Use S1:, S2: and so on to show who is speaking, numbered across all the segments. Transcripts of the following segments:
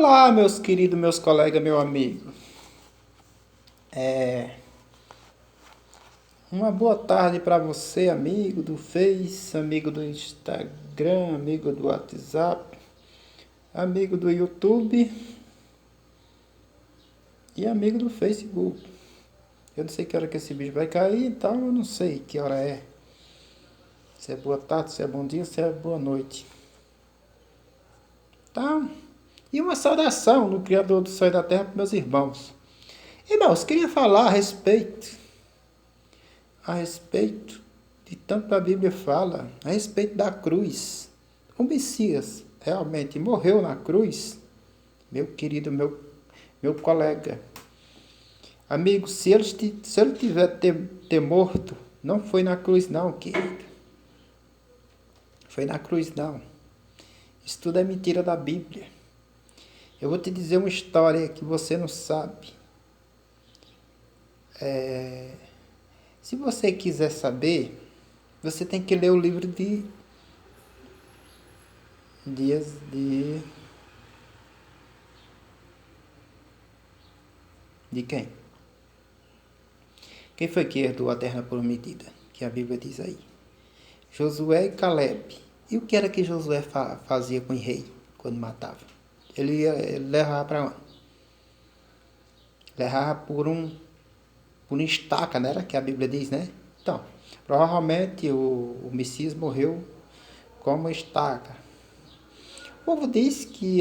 S1: Olá, meus queridos, meus colegas, meu amigo. Uma boa tarde para você, amigo do Face, amigo do Instagram, amigo do WhatsApp, amigo do YouTube e amigo do Facebook. Eu não sei que hora que esse bicho vai cair, então eu não sei que hora é. Se é boa tarde, se é bom dia, se é boa noite. Então, e uma saudação no Criador do céu e da terra para meus irmãos. Irmãos, queria falar a respeito de tanto a Bíblia fala, a respeito da cruz. O Messias realmente morreu na cruz, meu querido, meu colega. Amigo, se ele tiver ter morto, não foi na cruz não, querido. Foi na cruz não. Isso tudo é mentira da Bíblia. Eu vou te dizer uma história que você não sabe. Se você quiser saber, você tem que ler o livro de quem? Quem foi que herdou a terra prometida? Que a Bíblia diz aí. Josué e Caleb. E o que era que Josué fazia com o rei quando matava? Ele levava para onde? Levava por uma estaca, né? Que a Bíblia diz, né? Então, provavelmente o Messias morreu como estaca. O povo diz que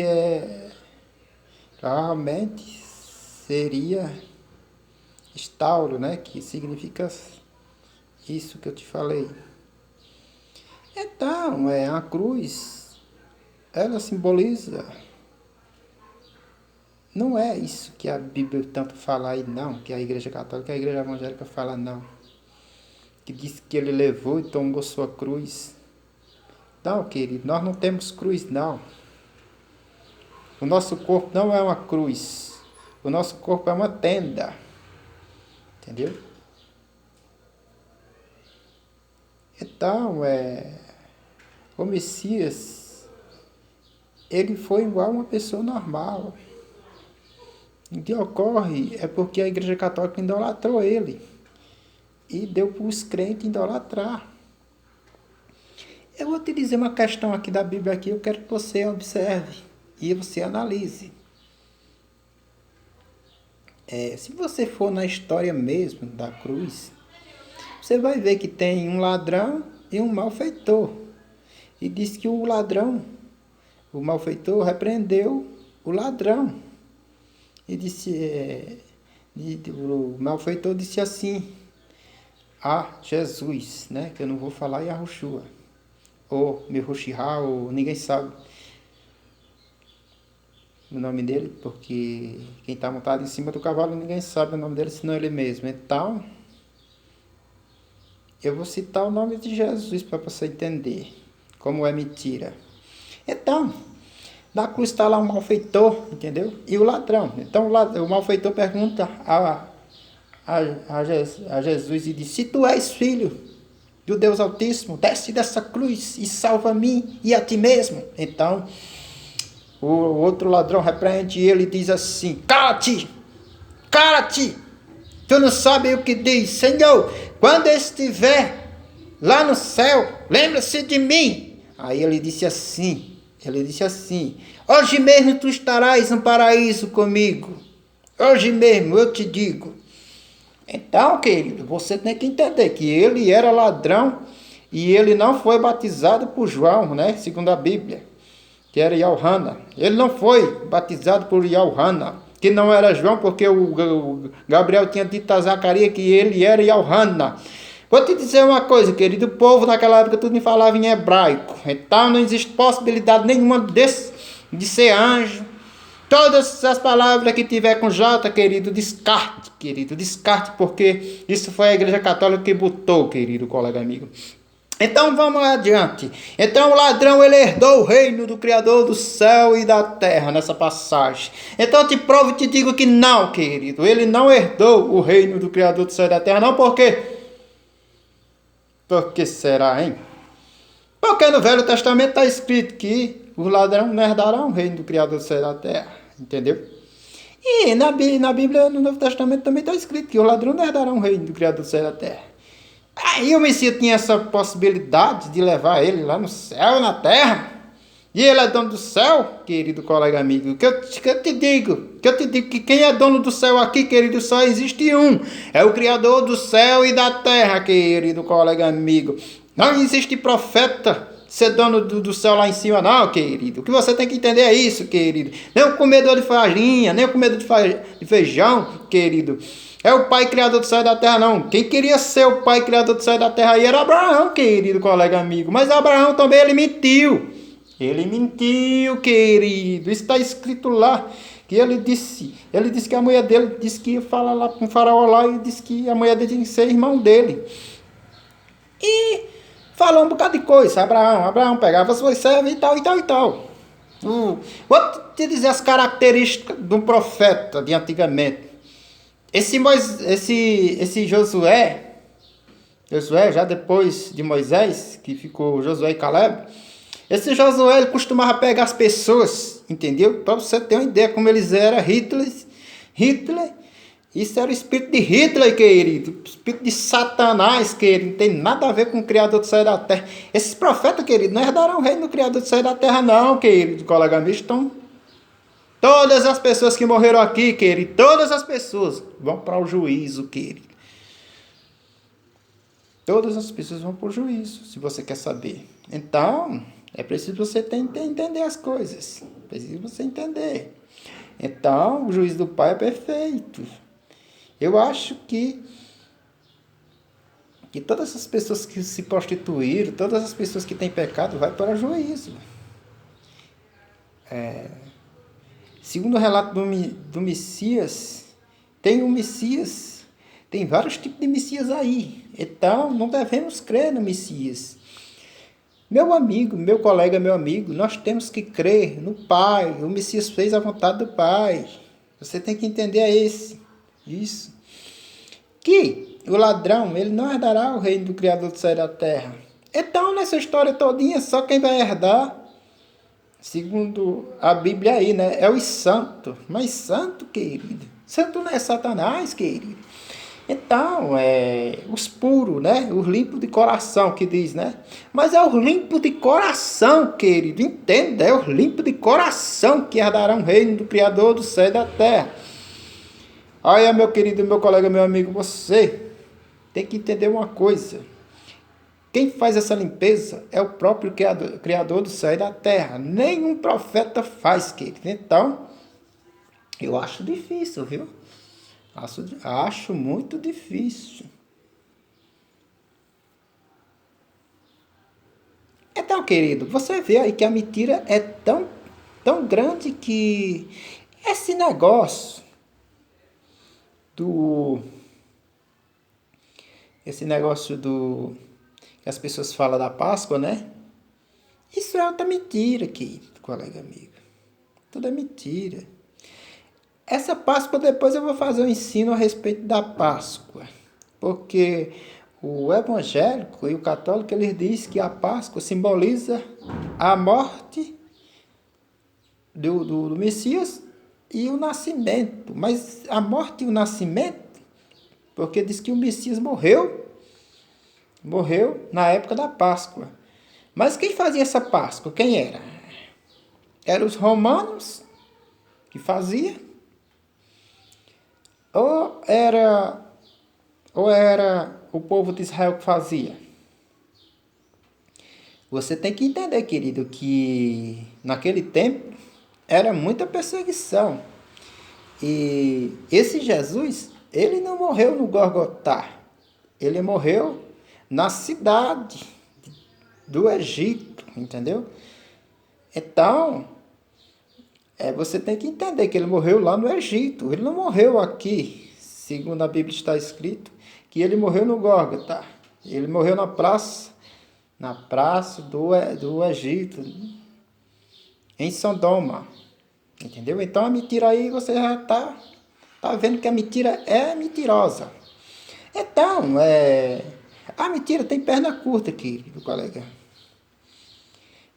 S1: provavelmente seria estauro, né? Que significa isso que eu te falei. Então, a cruz, ela simboliza. Não é isso que a Bíblia tanto fala aí, não. Que a Igreja Católica e a Igreja Evangélica fala, não. Que diz que ele levou e tomou sua cruz. Não, querido, nós não temos cruz, não. O nosso corpo não é uma cruz. O nosso corpo é uma tenda. Entendeu? Então, o Messias, ele foi igual a uma pessoa normal. O que ocorre é porque a Igreja Católica idolatrou ele. E deu para os crentes idolatrar. Eu vou te dizer uma questão aqui da Bíblia aqui, eu quero que você observe e você analise. Se você for na história mesmo da cruz, você vai ver que tem um ladrão e um malfeitor. E diz que o malfeitor repreendeu o ladrão. E disse, o malfeitor disse assim a Jesus, né? Que eu não vou falar Yahushua, ou Mehushihá, ou ninguém sabe o nome dele, porque quem está montado em cima do cavalo, ninguém sabe o nome dele, senão ele mesmo. Então, eu vou citar o nome de Jesus para você entender como é mentira. Então, na cruz está lá um malfeitor, entendeu? E o ladrão. Então, o malfeitor pergunta a Jesus e diz: se tu és filho do Deus Altíssimo, desce dessa cruz e salva a mim e a ti mesmo. Então, o outro ladrão repreende ele e diz assim: cala-te, cala-te, tu não sabe o que diz. Senhor, quando eu estiver lá no céu, lembra-se de mim. Aí ele disse assim, hoje mesmo tu estarás no paraíso comigo. Hoje mesmo eu te digo. Então, querido, você tem que entender que ele era ladrão e ele não foi batizado por João, né? Segundo a Bíblia, que era Yohana. Ele não foi batizado por Yohana, que não era João, porque o Gabriel tinha dito a Zacarias que ele era Yohana. Vou te dizer uma coisa, querido, o povo naquela época tudo me falava em hebraico. Então não existe possibilidade nenhuma de ser anjo. Todas as palavras que tiver com J, querido, descarte, porque isso foi a Igreja Católica que botou, querido colega amigo. Então vamos adiante. Então o ladrão, ele herdou o reino do Criador do céu e da terra, nessa passagem. Então eu te provo e te digo que não, querido, ele não herdou o reino do Criador do céu e da terra, não. Por quê? Por que será, hein? Porque no Velho Testamento está escrito que os ladrões não herdarão o reino do Criador do céu e da terra. entendeu? E na Bíblia, no Novo Testamento, também está escrito que o ladrão não herdará um reino do Criador do céu e da terra. Aí o Messias tinha essa possibilidade de levar ele lá no céu, na terra. E ele é dono do céu, querido colega amigo. Que eu te digo que quem é dono do céu aqui, querido, só existe um. É o Criador do céu e da terra, querido colega amigo. Não existe profeta ser dono do céu lá em cima, não, querido. O que você tem que entender é isso, querido. Nem o comedor de farinha, nem o comedor de feijão, querido. É o Pai Criador do céu e da terra, não. Quem queria ser o Pai Criador do céu e da terra aí era Abraão, querido colega amigo. Mas Abraão também, ele mentiu. Ele mentiu, querido. Isso está escrito lá. Que ele disse que a mulher dele disse que ia falar lá com o faraó lá e disse que a mulher dele tinha que ser irmão dele. E falou um bocado de coisa. Abraão pegava suas servas e tal, e tal, e tal. Vou te dizer as características de um profeta de antigamente. Esse Josué, já depois de Moisés, que ficou Josué e Caleb, esse Josué, ele costumava pegar as pessoas, entendeu? Para você ter uma ideia como eles eram, Hitler, isso era o espírito de Hitler, querido, o espírito de Satanás, querido, não tem nada a ver com o Criador do céu e da terra. Esses profetas, querido, não herdarão o reino do Criador do céu e da terra, não, querido, colega amigo. Então, todas as pessoas que morreram aqui, querido, todas as pessoas vão para o juízo, querido. Todas as pessoas vão para o juízo, se você quer saber. Então, é preciso você entender as coisas. Preciso você entender. Então, o juízo do Pai é perfeito. Eu acho que todas as pessoas que se prostituíram, todas as pessoas que têm pecado, vai para o juízo. Segundo o relato do Messias, tem vários tipos de Messias aí. Então, não devemos crer no Messias. Meu amigo, meu colega, meu amigo, nós temos que crer no Pai. O Messias fez a vontade do Pai. Você tem que entender isso. Que o ladrão, ele não herdará o reino do Criador do céu e da terra. Então, nessa história todinha, só quem vai herdar, segundo a Bíblia aí, né? É os santos. Mas santo, querido. Santo não é Satanás, querido. Então, os puros, né? Os limpos de coração, que diz, né? Mas é os limpos de coração, querido. Entenda, é os limpos de coração que herdarão o reino do Criador do céu e da terra. Olha, meu querido, meu colega, meu amigo, você tem que entender uma coisa. Quem faz essa limpeza é o próprio Criador do céu e da terra. Nenhum profeta faz, querido. Então, eu acho difícil, viu? Acho muito difícil. Então, querido, você vê aí que a mentira é tão grande que esse negócio que as pessoas falam da Páscoa, né? Isso é outra mentira, querido, colega amigo. Tudo é mentira. Essa Páscoa, depois eu vou fazer um ensino a respeito da Páscoa. Porque o evangélico e o católico, eles dizem que a Páscoa simboliza a morte do Messias e o nascimento. Mas a morte e o nascimento, porque diz que o Messias morreu na época da Páscoa. Mas quem fazia essa Páscoa? Quem era? Eram os romanos que faziam? Ou era o povo de Israel que fazia? Você tem que entender, querido, que naquele tempo era muita perseguição. E esse Jesus, ele não morreu no Gólgota. Ele morreu na cidade do Egito, entendeu? Então, você tem que entender que ele morreu lá no Egito. Ele não morreu aqui, segundo a Bíblia está escrito, que ele morreu no Gólgota. Ele morreu na praça do Egito, em Sodoma. Entendeu? Então a mentira aí, você já tá vendo que a mentira é mentirosa. Então, a mentira tem perna curta, querido colega.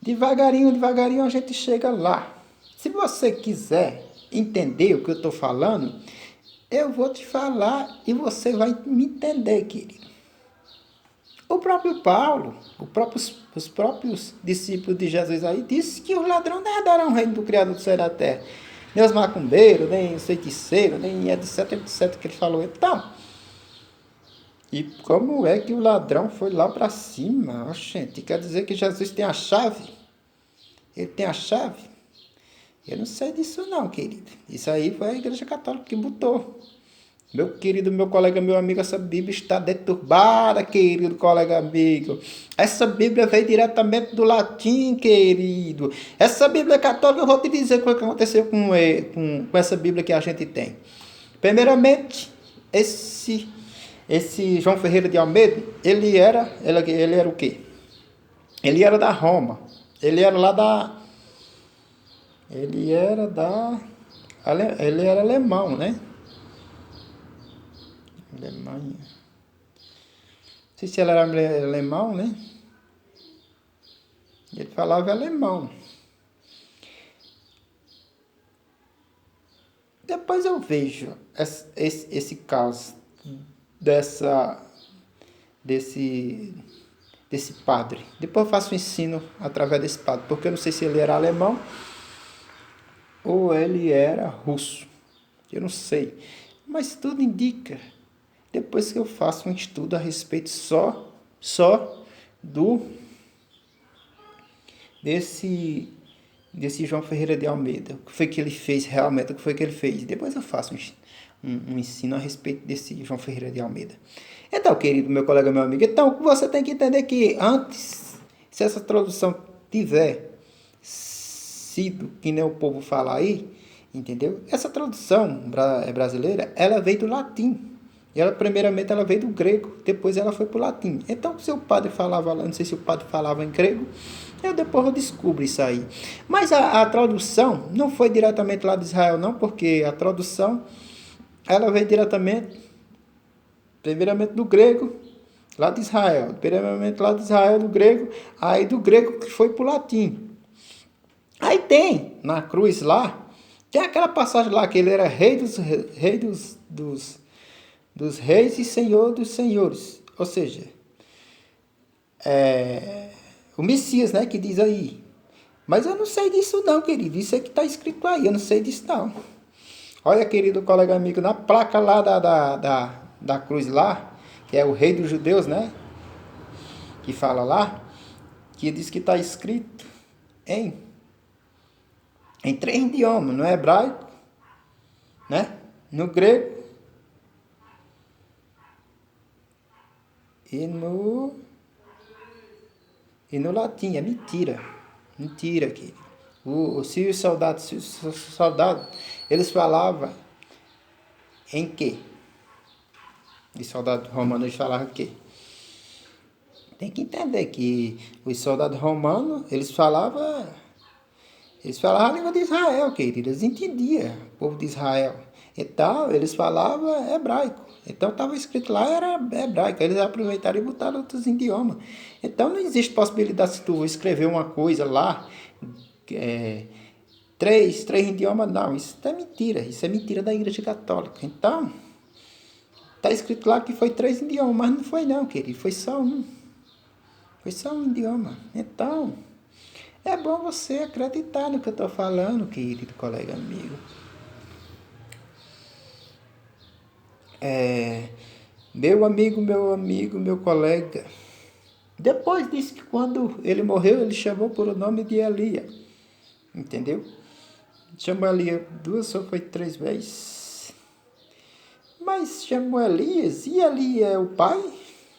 S1: Devagarinho a gente chega lá. Se você quiser entender o que eu estou falando, eu vou te falar e você vai me entender, querido. O próprio Paulo, os próprios discípulos de Jesus aí, disse que os ladrões não herdarão o reino do Criador do céu e da terra. Nem os macumbeiros, nem os feiticeiros, nem etc, etc, que ele falou. Então, e como é que o ladrão foi lá para cima? Gente, quer dizer que Jesus tem a chave? Ele tem a chave? Eu não sei disso não, querido. Isso aí foi a Igreja Católica que botou. Meu querido, meu colega, meu amigo, essa Bíblia está deturbada, querido colega amigo. Essa Bíblia veio diretamente do latim, querido. Essa Bíblia católica, eu vou te dizer o que aconteceu com essa Bíblia que a gente tem. Primeiramente, esse João Ferreira de Almeida, ele era o quê? Ele era da Roma. Ele era lá da... Ele era alemão, né? Alemanha. Não sei se ele era alemão, né? Ele falava alemão. Depois eu vejo esse caso desse padre. Depois eu faço o ensino através desse padre, porque eu não sei se ele era alemão ou ele era russo. Eu não sei. Mas tudo indica, depois que eu faço um estudo a respeito só desse João Ferreira de Almeida, o que foi que ele fez realmente, o que foi que ele fez. Depois eu faço um ensino a respeito desse João Ferreira de Almeida. Então, querido meu colega, meu amigo, então você tem que entender que antes, se essa tradução tiver sido, que nem o povo fala aí, entendeu? Essa tradução brasileira, ela veio do latim. Primeiramente ela veio do grego, depois ela foi para o latim. Então, se o padre falava, não sei se o padre falava em grego, depois eu descubro isso aí. Mas a tradução não foi diretamente lá de Israel, não, porque a tradução, ela veio primeiramente do grego, lá de Israel. Primeiramente lá de Israel, do grego, aí do grego que foi para o latim. Aí tem, na cruz lá, tem aquela passagem lá, que ele era rei dos reis e senhor dos senhores. Ou seja, o Messias, né, que diz aí. Mas eu não sei disso não, querido. Isso é que está escrito aí, eu não sei disso não. Olha, querido colega amigo, na placa lá da cruz lá, que é o rei dos judeus, né, que fala lá, que diz que está escrito em 3 idiomas, no hebraico, né, no grego, e no latim. É mentira. Mentira, querido. Se os soldados, eles falavam em quê? Os soldados romanos, eles falavam o quê? Tem que entender que os soldados romanos, eles falavam a língua de Israel, querido. Eles entendiam o povo de Israel. Então, eles falavam hebraico. Então, estava escrito lá, era hebraico. Eles aproveitaram e botaram outros idiomas. Então, não existe possibilidade, se tu escrever uma coisa lá, três idiomas, não. Isso é mentira. Isso é mentira da Igreja Católica. Então, está escrito lá que foi 3 idiomas, mas não foi não, querido. Foi só um. Foi só um idioma. Então, é bom você acreditar no que eu estou falando, querido colega amigo. Meu amigo, meu colega. Depois disse que quando ele morreu, ele chamou por o nome de Elia. Entendeu? Chamou Elia 2 ou foi 3 vezes. Mas chamou Elias, e Eli é o pai?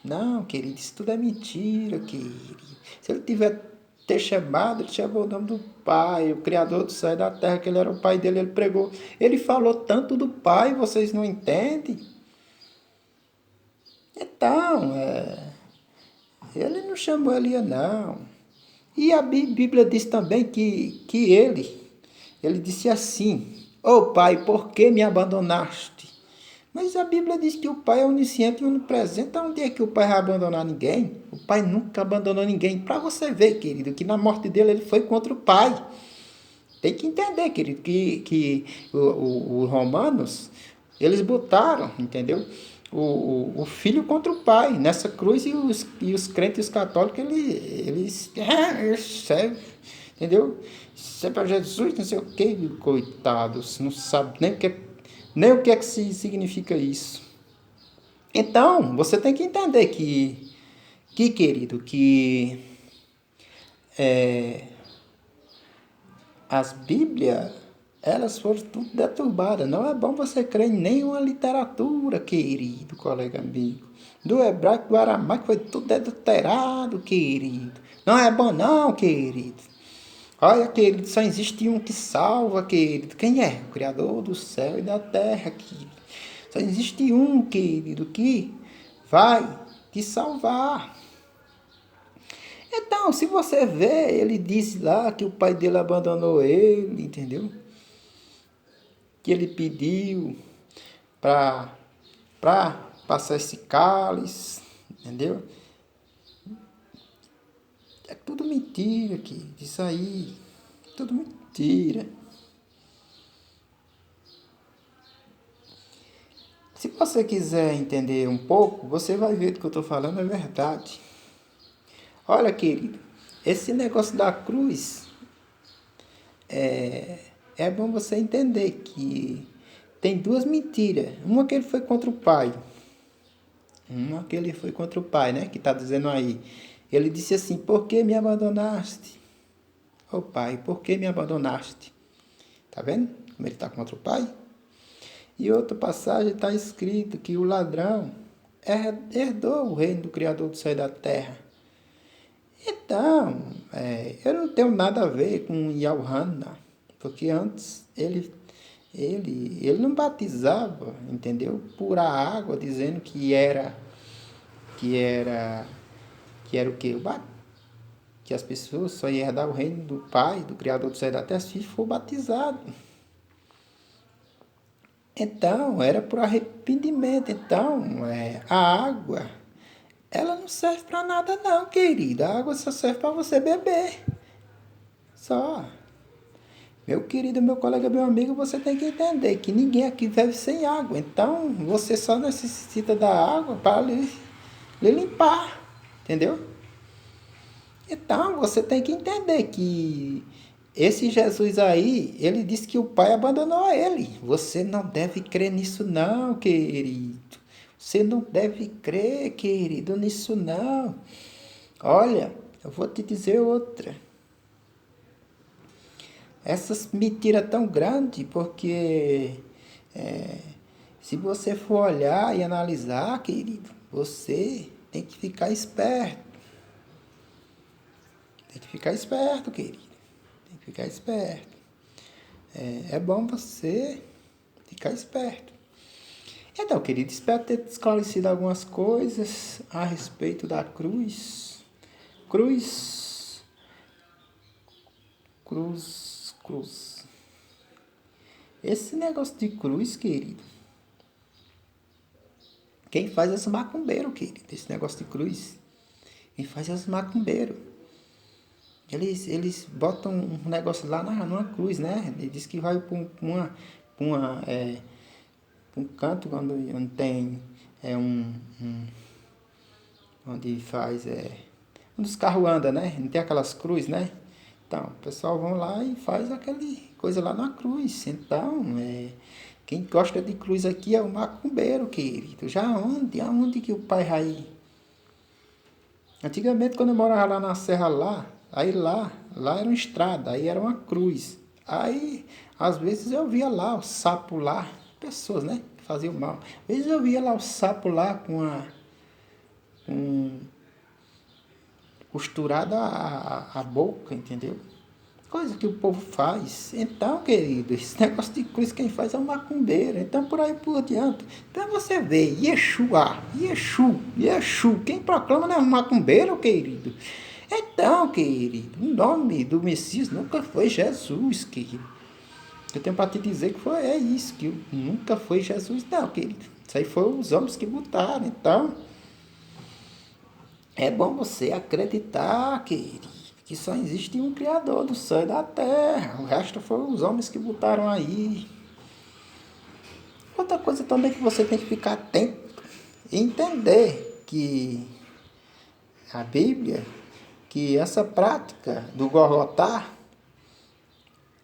S1: Não, querido, isso tudo é mentira, querido. Se ele ter chamado, ele chamou o nome do pai, o Criador do céu e da terra, que ele era o pai dele, ele pregou. Ele falou tanto do pai, vocês não entendem? Então, ele não chamou Elias, não. E a Bíblia diz também que ele disse assim: Ô pai, por que me abandonaste? Mas a Bíblia diz que o pai é onisciente e onipresente. Onde é que o pai vai abandonar ninguém? O pai nunca abandonou ninguém. Para você ver, querido, que na morte dele ele foi contra o pai. Tem que entender, querido, que os romanos, eles botaram, entendeu? O filho contra o pai nessa cruz e os crentes e os católicos, eles servem, entendeu? Isso é para Jesus, não sei o que, coitados, não sabe nem o que é que significa isso. Então, você tem que entender querido, que as Bíblias, elas foram tudo deturbadas. Não é bom você crer em nenhuma literatura, querido colega amigo. Do hebraico, do aramaico, foi tudo adulterado, querido. Não é bom não, querido. Olha, querido, só existe um que salva, querido. Quem é? O Criador do céu e da terra, querido. Só existe um, querido, que vai te salvar. Então, se você vê, ele disse lá que o pai dele abandonou ele, entendeu? Que ele pediu para passar esse cálice, entendeu? É tudo mentira aqui, isso aí, tudo mentira. Se você quiser entender um pouco, você vai ver que eu estou falando é verdade. Olha, querido, esse negócio da cruz é bom você entender que tem duas mentiras. Uma que ele foi contra o pai. Uma que ele foi contra o pai, né? Que está dizendo aí. Ele disse assim, por que me abandonaste? Ô pai, por que me abandonaste? Tá vendo como ele está contra o pai? E outra passagem está escrito que o ladrão herdou o reino do Criador do céu e da terra. Então, eu não tenho nada a ver com Yohana, porque antes ele não batizava, entendeu? Por a água, dizendo que era, que era o quê? Que as pessoas só iam herdar o reino do Pai, do Criador do céu e da terra, se for batizado. Então, era por arrependimento. Então, a água, ela não serve para nada não, querida. A água só serve para você beber. Só. Meu querido, meu colega, meu amigo, você tem que entender que ninguém aqui vive sem água. Então, você só necessita da água para lhe limpar. Entendeu? Então, você tem que entender que esse Jesus aí, ele disse que o pai abandonou ele. Você não deve crer nisso não, querido. Você não deve crer, querido, nisso não. Olha, eu vou te dizer outra. Essas mentiras tão grandes, porque se você for olhar e analisar, querido, você tem que ficar esperto. Tem que ficar esperto, querido. Tem que ficar esperto. É bom você ficar esperto. Então, querido, espero ter esclarecido algumas coisas a respeito da cruz. Cruz. Cruz. Cruz. Esse negócio de cruz, querido. Quem faz é os macumbeiros, querido. Esse negócio de cruz. Quem faz é os macumbeiros. Eles botam um negócio lá numa cruz, né? Ele diz que vai para um canto onde tem onde faz onde os carros andam, né? Não tem aquelas cruzes, né? Então, o pessoal vão lá e faz aquele coisa lá na cruz. Então, quem gosta de cruz aqui é o macumbeiro, querido. Já aonde que o pai vai? Antigamente, quando eu morava lá na serra aí lá era uma estrada, aí era uma cruz. Aí, às vezes eu via lá o sapo lá, pessoas, né, que faziam mal. Às vezes eu via lá o sapo lá com costurada a boca, entendeu? Coisa que o povo faz. Então, querido, esse negócio de cruz quem faz é o macumbeiro. Então, por aí por diante. Então, você vê, Yexu. Quem proclama não é um macumbeiro, querido. Então, querido, o nome do Messias nunca foi Jesus, querido. Eu tenho para te dizer que é isso, que nunca foi Jesus, não, querido. Isso aí foram os homens que botaram. Então, é bom você acreditar, querido. que só existe um Criador do céu e da terra. O resto foram os homens que botaram aí. Outra coisa também que você tem que ficar atento e entender que a Bíblia, que essa prática do Golgotá,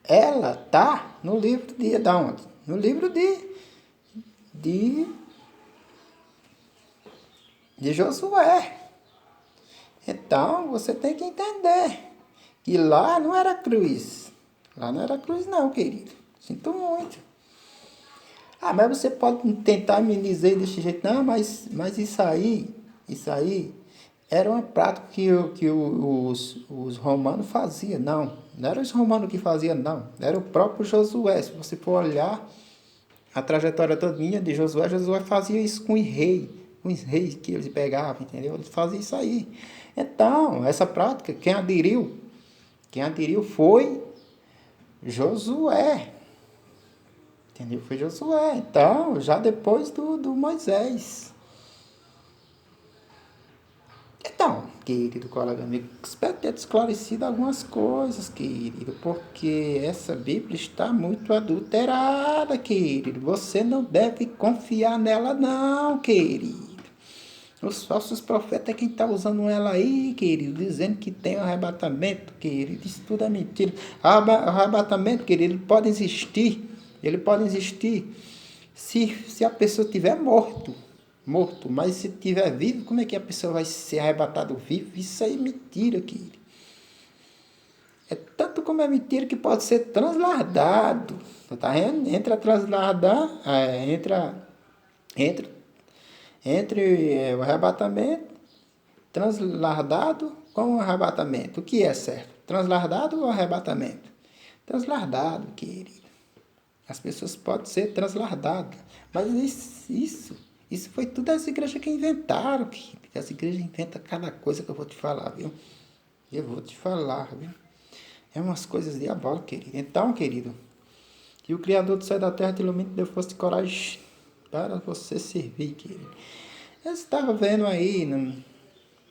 S1: ela tá no livro de onde? No livro de, de Josué. Então, você tem que entender que lá não era cruz. Lá não era cruz não, querido. Sinto muito. Ah, mas você pode tentar me dizer desse jeito. Não, mas isso aí era uma prática que os romanos faziam. Não, não era os romanos que faziam, não. Era o próprio Josué. Se você for olhar a trajetória todinha de Josué, Josué fazia isso com os reis que eles pegavam, entendeu? Eles faziam isso aí. Então, essa prática, quem aderiu foi Josué. Entendeu? Foi Josué. Então, já depois do Moisés. Então, querido colega amigo, espero ter esclarecido algumas coisas, querido, porque essa Bíblia está muito adulterada, querido. Você não deve confiar nela, não, querido. Os falsos profetas é quem está usando ela aí, querido, dizendo que tem um arrebatamento, querido. Isso tudo é mentira. Arrebatamento, querido, ele pode existir. Ele pode existir se a pessoa estiver morto, mas se estiver vivo, como é que a pessoa vai ser arrebatada vivo? Isso aí é mentira, querido. É tanto como é mentira que pode ser transladado. Tá vendo? Entra transladar, entre o arrebatamento, transladado com o arrebatamento. O que é certo? Transladado ou arrebatamento? Transladado, querido. As pessoas podem ser translardadas. Mas isso foi tudo as igrejas que inventaram. As igrejas inventam cada coisa que eu vou te falar, viu? Eu vou te falar, viu? É umas coisas diabólicas, querido. Então, querido, que o Criador do céu e da terra te ilumine e dê força de coragem para você servir, querido. Eu estava vendo aí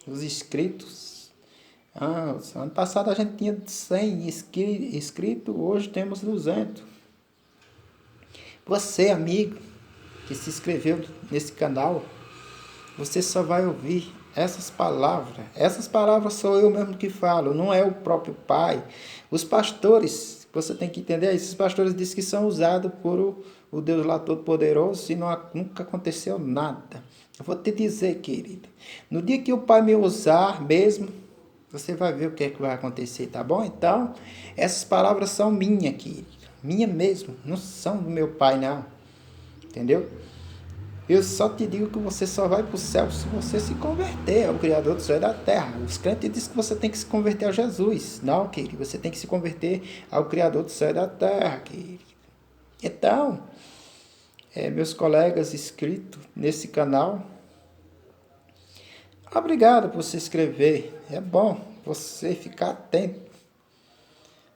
S1: nos inscritos. Ano passado a gente tinha 100 inscritos, hoje temos 200. Você, amigo, que se inscreveu nesse canal, você só vai ouvir essas palavras. Essas palavras sou eu mesmo que falo, não é o próprio Pai. Os pastores, você tem que entender, esses pastores dizem que são usados por o Deus lá Todo-Poderoso e nunca aconteceu nada. Eu vou te dizer, querido, no dia que o Pai me usar mesmo, você vai ver o que é que vai acontecer, tá bom? Então, essas palavras são minhas, querido. Minha mesmo, não são do meu pai, não. Entendeu? Eu só te digo que você só vai para o céu se você se converter ao Criador do céu e da terra. Os crentes dizem que você tem que se converter a Jesus. Não, querido, você tem que se converter ao Criador do céu e da terra, querido. Então, meus colegas inscritos nesse canal, obrigado por se inscrever. É bom você ficar atento.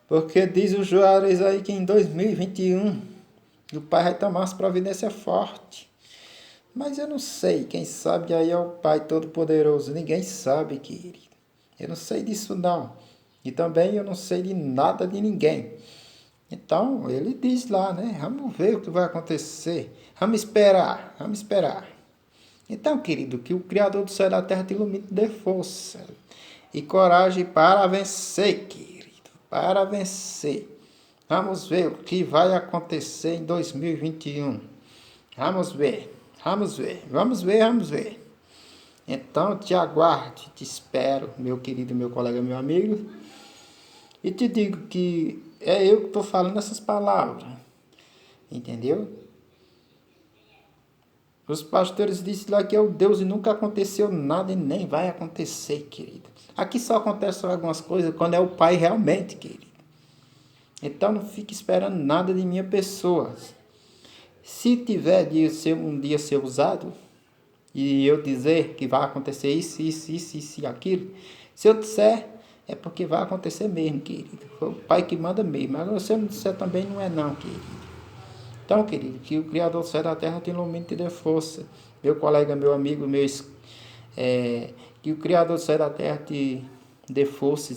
S1: Porque diz o Juarez aí que em 2021 o Pai vai tomar umas providências fortes. Mas eu não sei, quem sabe aí é o Pai Todo-Poderoso. Ninguém sabe, querido. Eu não sei disso não. E também eu não sei de nada de ninguém. Então, ele diz lá, né? Vamos ver o que vai acontecer. Vamos esperar. Então, querido, que o Criador do céu e da terra te ilumine, dê força e coragem para vencer, querido. Para vencer. Vamos ver o que vai acontecer em 2021. Vamos ver. Então, te aguardo, te espero, meu querido, meu colega, meu amigo. E te digo que é eu que estou falando essas palavras. Entendeu? Os pastores disseram lá que é o Deus e nunca aconteceu nada e nem vai acontecer, querido. Aqui só acontecem algumas coisas quando é o Pai realmente, querido. Então não fique esperando nada de minha pessoa. Se tiver de um dia ser usado, e eu dizer que vai acontecer isso e aquilo, se eu disser, é porque vai acontecer mesmo, querido. Foi o Pai que manda mesmo. Mas se eu não disser também não é não, querido. Então, querido, que o Criador do céu e da terra te ilumine e te dê força. Meu colega, meu amigo, que o Criador do céu e da terra te dê força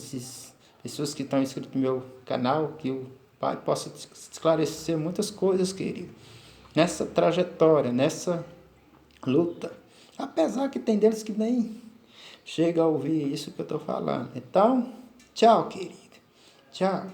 S1: pessoas que estão inscritas no meu canal, que o Pai possa esclarecer muitas coisas, querido, nessa trajetória, nessa luta. Apesar que tem deles que nem chega a ouvir isso que eu estou falando. Então, tchau, querido. Tchau.